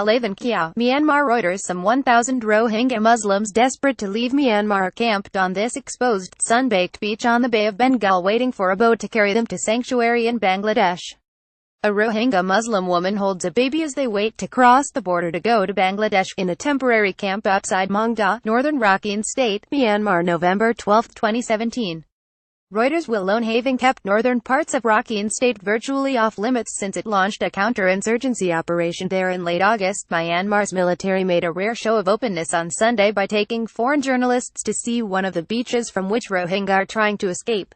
LEI THAN KYAW, Myanmar Reuters Some 1,000 Rohingya Muslims desperate to leave Myanmar are camped on this exposed, sunbaked beach on the Bay of Bengal waiting for a boat to carry them to sanctuary in Bangladesh. A Rohingya Muslim woman holds a baby as they wait to cross the border to go to Bangladesh, in a temporary camp outside Maungdaw, northern Rakhine State, Myanmar November 12, 2017. REUTERSWa LoneHaving kept northern parts of Rakhine State virtually off-limits since it launched a counterinsurgency operation there in late August. Myanmar's military made a rare show of openness on Sunday by taking foreign journalists to see one of the beaches from which Rohingya are trying to escape.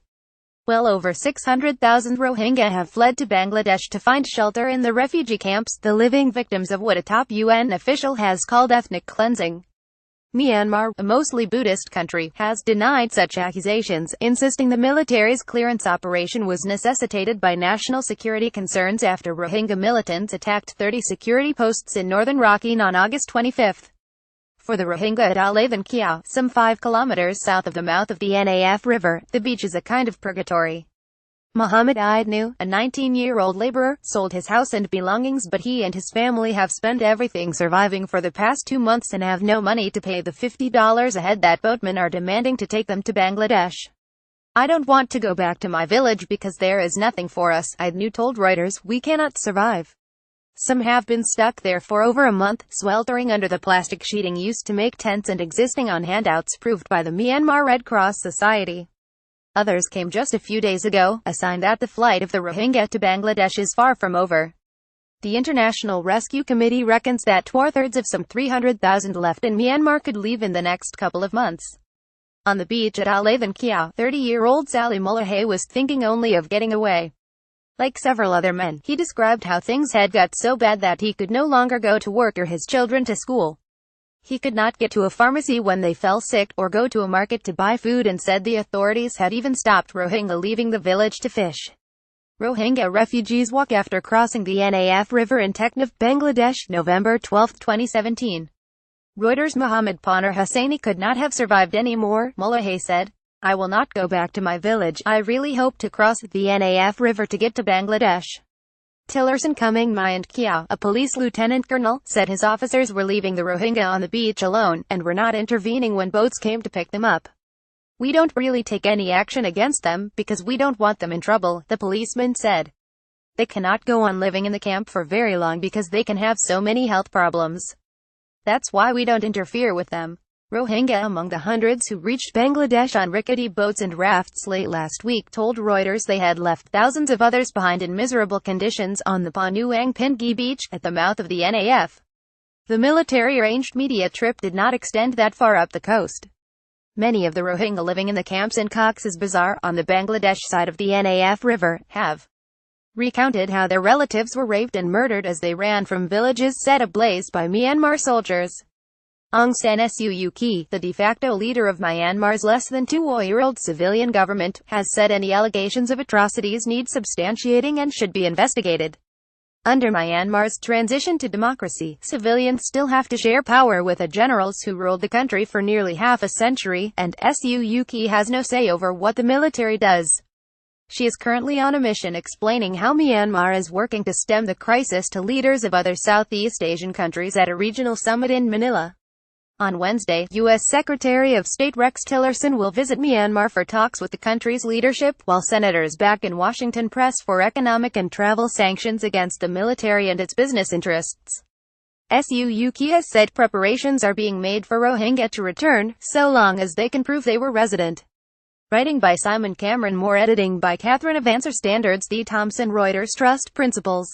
Well over 600,000 Rohingya have fled to Bangladesh to find shelter in the refugee camps, the living victims of what a top UN official has called ethnic cleansing. Myanmar, a mostly Buddhist country, has denied such accusations, insisting the military's clearance operation was necessitated by national security concerns after Rohingya militants attacked 30 security posts in northern Rakhine on August 25. For the Rohingya at LEI THAN KYAW, some 5 kilometers south of the mouth of the NAF River, the beach is a kind of purgatory. Muhammad Idnu, a 19-year-old laborer, sold his house and belongings, but he and his family have spent everything surviving for the past 2 months and have no money to pay the $50 a head that boatmen are demanding to take them to Bangladesh. "I don't want to go back to my village because there is nothing for us," Idnu told Reuters. "We cannot survive." Some have been stuck there for over a month, sweltering under the plastic sheeting used to make tents and existing on handouts proved by the Myanmar Red Cross Society. Others came just a few days ago, a sign that the flight of the Rohingya to Bangladesh is far from over. The International Rescue Committee reckons that 2/3 of some 300,000 left in Myanmar could leave in the next couple of months. On the beach at LEI THAN KYAW, 30-year-old Sally Mullahay was thinking only of getting away. Like several other men, he described how things had got so bad that he could no longer go to work or his children to school. He could not get to a pharmacy when they fell sick, or go to a market to buy food, and said the authorities had even stopped Rohingya leaving the village to fish. Rohingya refugees walk after crossing the NAF River in Teknaf, Bangladesh, November 12, 2017. Reuters' Mohammed Panar Hussaini could not have survived any more, Mullahay said. "I will not go back to my village. I really hope to cross the NAF River to get to Bangladesh." Tillerson Cumming Myant Kyaw, a police lieutenant colonel, said his officers were leaving the Rohingya on the beach alone, and were not intervening when boats came to pick them up. "We don't really take any action against them, because we don't want them in trouble," the policeman said. "They cannot go on living in the camp for very long because they can have so many health problems. That's why we don't interfere with them." Rohingya, among the hundreds who reached Bangladesh on rickety boats and rafts late last week, told Reuters they had left thousands of others behind in miserable conditions on the Panuang Pingi beach, at the mouth of the NAF. The military-arranged media trip did not extend that far up the coast. Many of the Rohingya living in the camps in Cox's Bazar, on the Bangladesh side of the NAF River, have recounted how their relatives were raped and murdered as they ran from villages set ablaze by Myanmar soldiers. Aung San Suu Kyi, the de facto leader of Myanmar's less than 2-year-old civilian government, has said any allegations of atrocities need substantiating and should be investigated. Under Myanmar's transition to democracy, civilians still have to share power with the generals who ruled the country for nearly half a century, and Suu Kyi has no say over what the military does. She is currently on a mission explaining how Myanmar is working to stem the crisis to leaders of other Southeast Asian countries at a regional summit in Manila. On Wednesday, U.S. Secretary of State Rex Tillerson will visit Myanmar for talks with the country's leadership, while senators back in Washington press for economic and travel sanctions against the military and its business interests. Suu Kyi has said preparations are being made for Rohingya to return, so long as they can prove they were resident. Writing by Simon Cameron Moore, editing by Catherine of Answer Standards, The Thomson Reuters Trust Principles.